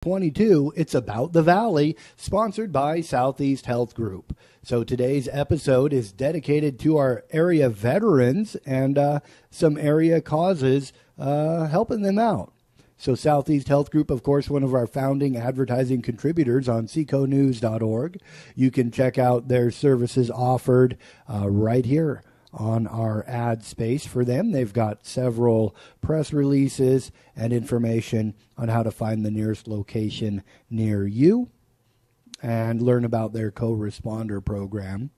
22, it's About the Valley, sponsored by Southeast Health Group. So today's episode is dedicated to our area veterans and some area causes helping them out. So Southeast Health Group, of course, one of our founding advertising contributors on seconews.org. You can check out their services offered right here on our ad space for them. They've got several press releases and information on how to find the nearest location near you and learn about their co-responder program.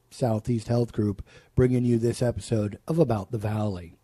Southeast Health Group bringing you this episode of About the Valley.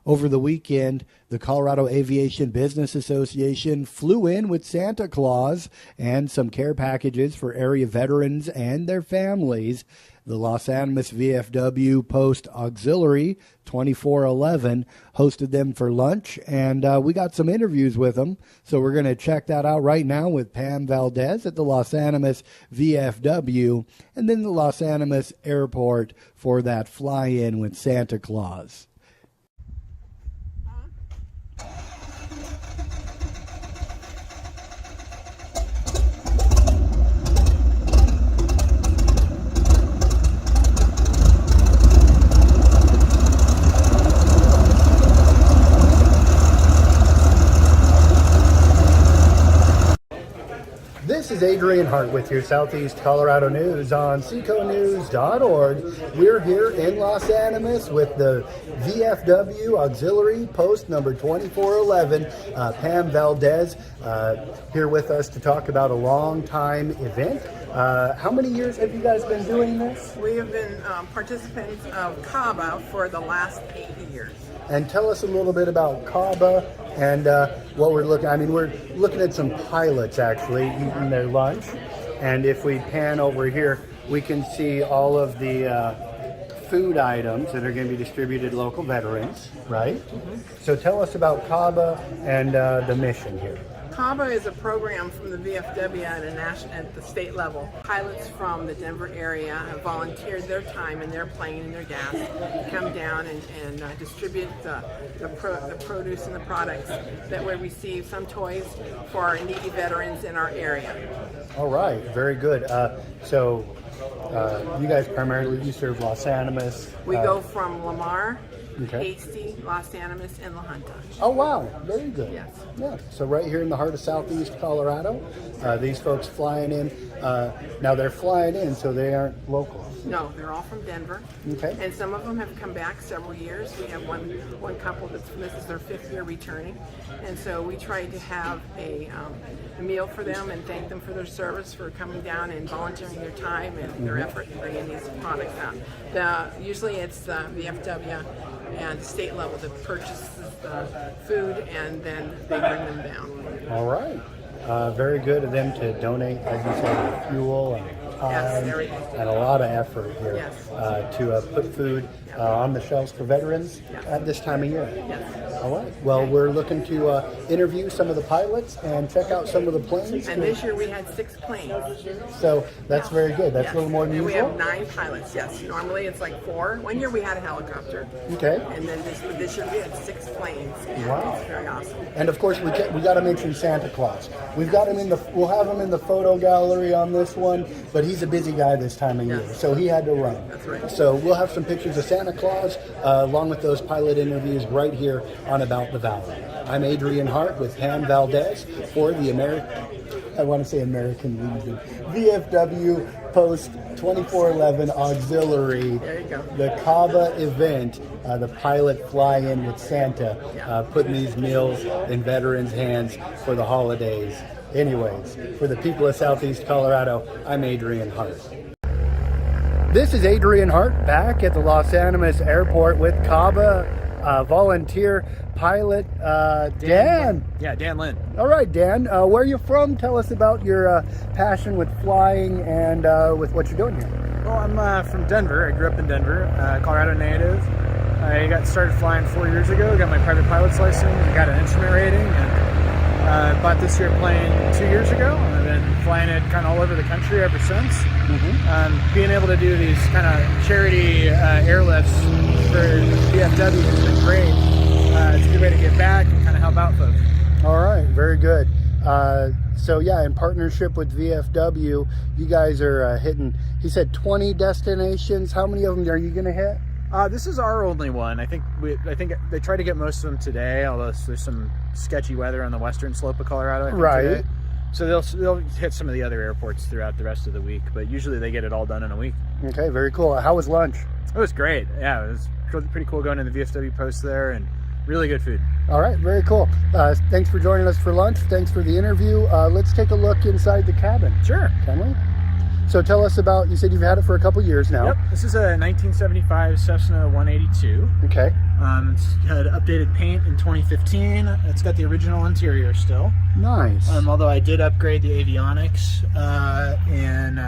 Over the weekend, the Colorado Aviation Business Association flew in with Santa Claus and some care packages for area veterans and their families. The Los Animas VFW Post Auxiliary 2411 hosted them for lunch, and we got some interviews with them. So we're going to check that out right now with Pam Valdez at the Los Animas VFW and then the Los Animas Airport for that fly-in with Santa Claus. This is Adrian Hart with your Southeast Colorado News on seconews.org. We're here in Los Animas with the VFW Auxiliary Post number 2411. Pam Valdez here with us to talk about a long-time event. How many years have you guys been doing this? We have been participants of CABA for the last 8 years. And tell us a little bit about CABA and what we're looking. I mean, we're looking at some pilots actually eating their lunch, and if we pan over here, we can see all of the food items that are going to be distributed to local veterans, right? Mm-hmm. So tell us about CABA and the mission here. CABA is a program from the VFW at the state level. Pilots from the Denver area have volunteered their time and their plane and their gas to come down and distribute the produce and the products that we receive, some toys for our needy veterans in our area. All right, very good. So you guys primarily, you serve Los Animas. We go from Lamar, okay, Hasty, Los Animas, and La Junta. Oh, wow. Very good. Yes. Yeah. So right here in the heart of Southeast Colorado, these folks flying in. Now they're flying in, so they aren't local. No, they're all from Denver. Okay. And some of them have come back several this couple this is their 5th year returning. And so we tried to have a meal for them and thank them for their service, for coming down and volunteering their time and their effort in bringing these products out. Usually it's the VFW and state level that purchases the food, and then they bring them down. All right. Very good of them to donate, as you said, fuel and time, yes, and a lot of effort here, yes, to put food on the shelves for veterans, yes, at this time of year. Yes. All right. Well, we're looking to interview some of the pilots and check out some of the planes. And this year we had 6 planes. So that's very good. That's, yes, a little more than usual. We have 9 pilots, yes. Normally it's like 4. One year we had a helicopter. Okay. And then this year we had 6 planes. Wow. It's very awesome. And of course we got to mention Santa Claus. We've got him we'll have him in the photo gallery on this one, but he's a busy guy this time of year, so he had to run. That's right. So we'll have some pictures of Santa Claus along with those pilot interviews right here on About the Valley. I'm Adrian Hart with Pam Valdez for the American Legion VFW Post 2411 Auxiliary. There you go. The CABA event, the pilot fly-in with Santa, putting these meals in veterans' hands for the holidays. Anyways, for the people of Southeast Colorado, I'm Adrian Hart. This is Adrian Hart back at the Los Animas Airport with CABA volunteer pilot Dan. Yeah, Dan Lynn. All right, Dan. Where are you from? Tell us about your passion with flying and with what you're doing here. Well, I'm from Denver. I grew up in Denver, Colorado native. I got started flying 4 years ago, got my private pilot's license, got an instrument rating, and bought this year plane 2 years ago. I've been flying it kind of all over the country ever since. Mm-hmm. Being able to do these kind of charity airlifts for VFW has been great. It's a good way to get back and kind of help out folks. All right, very good. So yeah, in partnership with VFW, you guys are hitting, he said 20 destinations. How many of them are you going to hit? This is our only one. I think they try to get most of them today, although there's some sketchy weather on the western slope of Colorado, I think, right today. So they'll hit some of the other airports throughout the rest of the week, but usually they get it all done in a week. Okay, very cool. How was lunch? It was great. Yeah, it was pretty cool going to the VFW post there, and really good food. All right, very cool. Thanks for joining us for lunch. Thanks for the interview. Let's take a look inside the cabin. Sure. Can we? So tell us about, you said you've had it for a couple years now. Yep, this is a 1975 Cessna 182. Okay. It's had updated paint in 2015. It's got the original interior still. Nice. Although I did upgrade the avionics in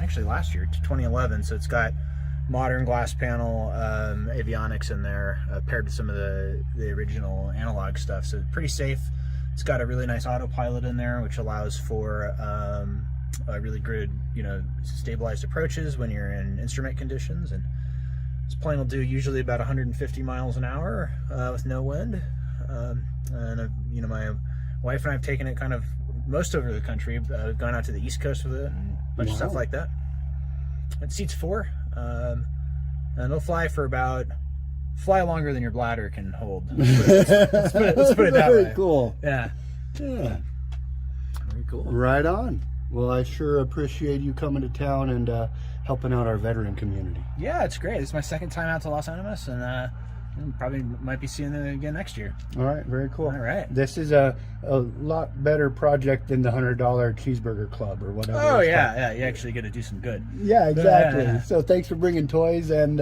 actually last year to 2011, so it's got modern glass panel avionics in there paired with some of the original analog stuff, so pretty safe. It's got a really nice autopilot in there, which allows for really good, stabilized approaches when you're in instrument conditions, and this plane will do usually about 150 miles an hour with no wind. And my wife and I have taken it kind of most over the country, gone out to the East Coast with it and a bunch of stuff like that. It seats 4, and it'll fly longer than your bladder can hold. Let's put it that way. Very cool. Yeah. Yeah. Very cool. Right on. Well, I sure appreciate you coming to town and helping out our veteran community. Yeah, it's great. This is my second time out to Los Animas, and probably might be seeing them again next year. All right, very cool. All right. This is a lot better project than the $100 cheeseburger club or whatever. Oh, yeah. You actually get to do some good. Yeah, exactly. Yeah. So thanks for bringing toys and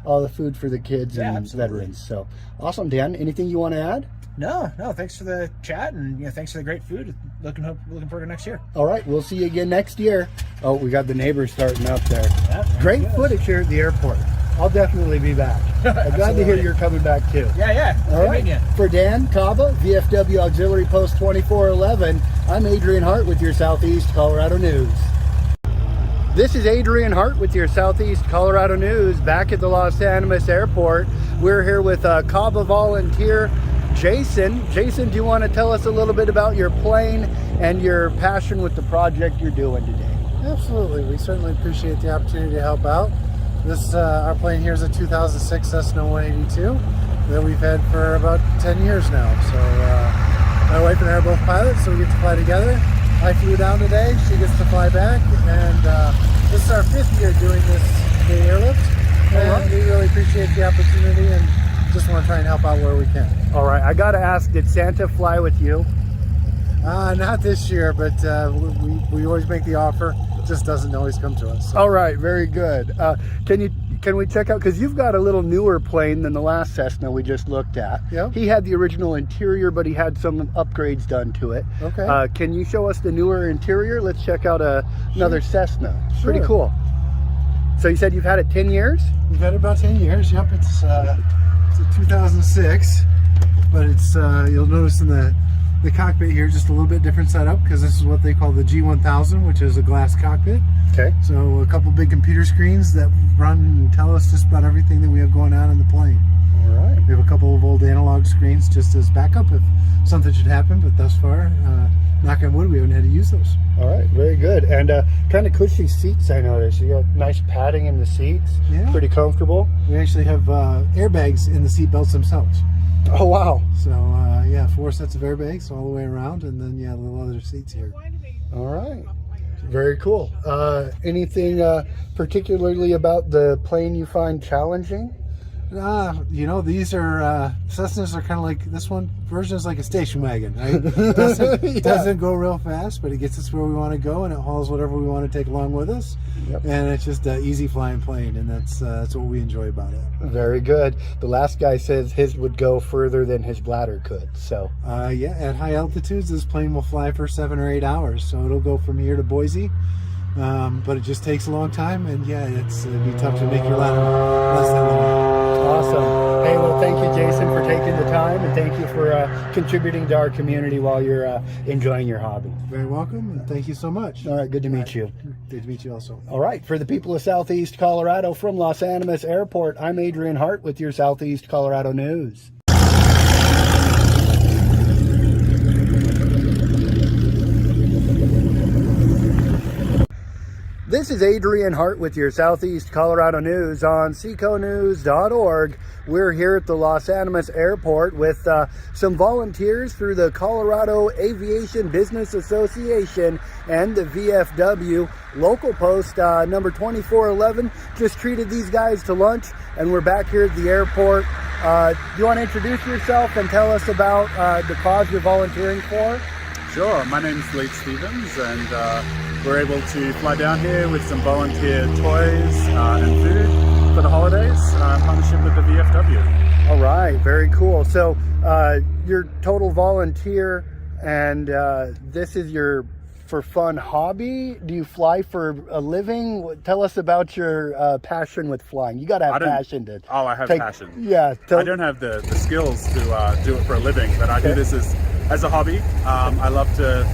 all the food for the kids and absolutely. veterans. So awesome, Dan. Anything you want to add? No. Thanks for the chat, and thanks for the great food. Looking forward to next year. All right, we'll see you again next year. Oh, we got the neighbors starting up there. Yeah, great footage here at the airport. I'll definitely be back. I'm glad to hear you're coming back too. Yeah. All right. For Dan Cava, VFW Auxiliary Post 2411, I'm Adrian Hart with your Southeast Colorado News. This is Adrian Hart with your Southeast Colorado News back at the Los Animas Airport. We're here with Cava volunteer Jason. Jason, do you want to tell us a little bit about your plane and your passion with the project you're doing today? Absolutely. We certainly appreciate the opportunity to help out. This our plane here is a 2006 Cessna 182 that we've had for about 10 years now. So my wife and I are both pilots, so we get to fly together. I flew down today, she gets to fly back, and this is our 5th year doing the airlift, and we really appreciate the opportunity and just want to try and help out where we can. All right, I got to ask, did Santa fly with you? Not this year, but we always make the offer. It just doesn't always come to us. So. All right, very good. Can we check out, because you've got a little newer plane than the last Cessna we just looked at. Yep. He had the original interior, but he had some upgrades done to it. Okay. Can you show us the newer interior? Let's check out another Cessna. Sure. Pretty cool. So you said you've had it 10 years? We've had it about 10 years. Yep, it's a 2006, but it's you'll notice in the cockpit here just a little bit different setup, because this is what they call the G1000, which is a glass cockpit. Okay. So a couple big computer screens that run and tell us just about everything that we have going on in the plane. All right. We have a couple of old analog screens just as backup if something should happen, but thus far, knock on wood, we haven't had to use those. All right, very good. And kind of cushy seats, I noticed. You got nice padding in the seats. Yeah. Pretty comfortable. We actually have airbags in the seat belts themselves. Oh, wow. So, 4 sets of airbags all the way around, and then, the leather seats here. All right. Very cool. Anything particularly about the plane you find challenging? These are Cessnas are kind of like, this one version is like a station wagon, right? Doesn't go real fast, but it gets us where we want to go, and it hauls whatever we want to take along with us. Yep. And it's just an easy flying plane, and that's what we enjoy about it. Very good. The last guy says his would go further than his bladder could. So at high altitudes, this plane will fly for 7 or 8 hours. So it'll go from here to Boise. But it just takes a long time, and it'd be tough to make your ladder less than long. Awesome. Hey, well, thank you, Jason, for taking the time, and thank you for contributing to our community while you're enjoying your hobby. Very welcome, and thank you so much. All right, good to meet you. Good to meet you also. All right, for the people of Southeast Colorado from Los Animas Airport, I'm Adrian Hart with your Southeast Colorado News. This is Adrian Hart with your Southeast Colorado News on seconews.org. We're here at the Los Animas Airport with some volunteers through the Colorado Aviation Business Association and the VFW. Local post number 2411 just treated these guys to lunch, and we're back here at the airport. Do you want to introduce yourself and tell us about the cause you're volunteering for? Sure, my name's Lee Stevens, and we're able to fly down here with some volunteer toys and food for the holidays in partnership with the VFW. All right, very cool. So you're total volunteer, and this is your for fun hobby. Do you fly for a living? Tell us about your passion with flying. You got to have passion to. Oh, I have passion. Yeah. I don't have the skills to do it for a living, but I do this as a hobby. I love to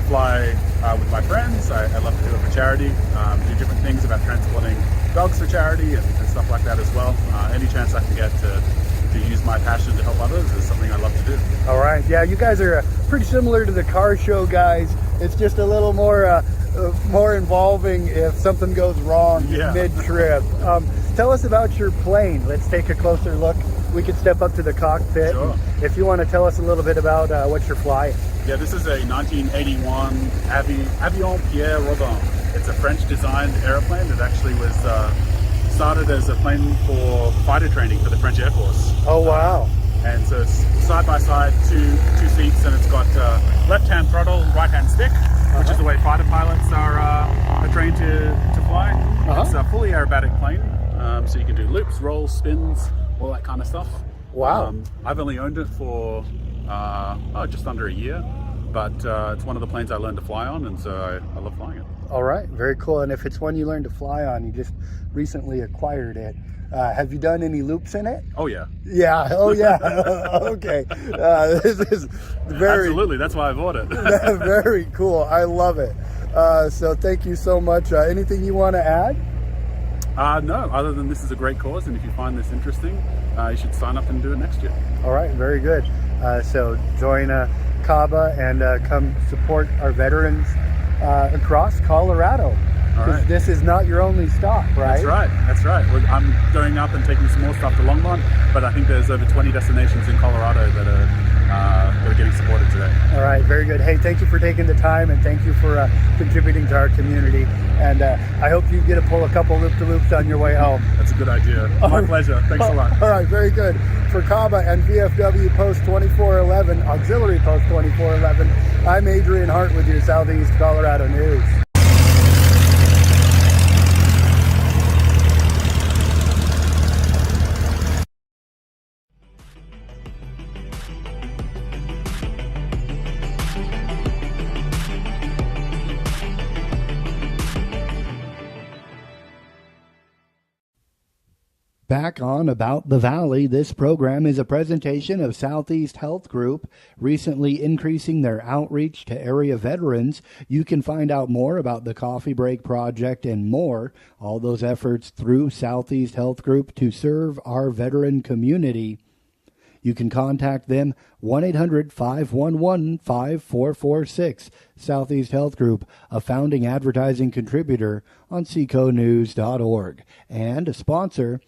fly with my friends. I love to do it for charity, do different things about transporting dogs for charity and stuff like that as well. Any chance I can get to use my passion to help others is something I love to do. All right. Yeah, you guys are pretty similar to the car show guys. It's just a little more involving if something goes wrong mid-trip. Tell us about your plane. Let's take a closer look. We can step up to the cockpit. Sure. If you want to tell us a little bit about what you're flying. Yeah, this is a 1981 Aviation Pierre Robin. It's a French-designed airplane that actually was started as a plane for fighter training for the French Air Force. Oh, wow. And so it's side-by-side, two seats, and it's got left-hand throttle, right-hand stick, which is the way fighter pilots are trained to fly. It's a fully aerobatic plane, so you can do loops, rolls, spins, all that kind of stuff. Wow. I've only owned it for just under a year, but it's one of the planes I learned to fly on, and so I love flying it. All right, very cool. And if it's one you learned to fly on, you just recently acquired it. Have you done any loops in it? Oh, yeah. Yeah. Oh, yeah. Okay. This is very... Absolutely. That's why I bought it. Very cool. I love it. So thank you so much. Anything you want to add? No, other than this is a great cause, and if you find this interesting, you should sign up and do it next year. All right. Very good. So join CABA and come support our veterans across Colorado. Because this is not your only stop, right? That's right. I'm going up and taking some more stuff to Longmont, but I think there's over 20 destinations in Colorado that are getting supported today. All right, very good. Hey, thank you for taking the time, and thank you for contributing to our community. And I hope you get to pull a couple loop-de-loops on your way home. That's a good idea. My pleasure. Thanks a lot. All right, very good. For CABA and VFW Post 2411, Auxiliary Post 2411, I'm Adrian Hart with your Southeast Colorado News. Back on About the Valley, this program is a presentation of Southeast Health Group, recently increasing their outreach to area veterans. You can find out more about the Coffee Break Project and more, all those efforts through Southeast Health Group to serve our veteran community. You can contact them 1-800-511-5446. Southeast Health Group, a founding advertising contributor on seconews.org and a sponsor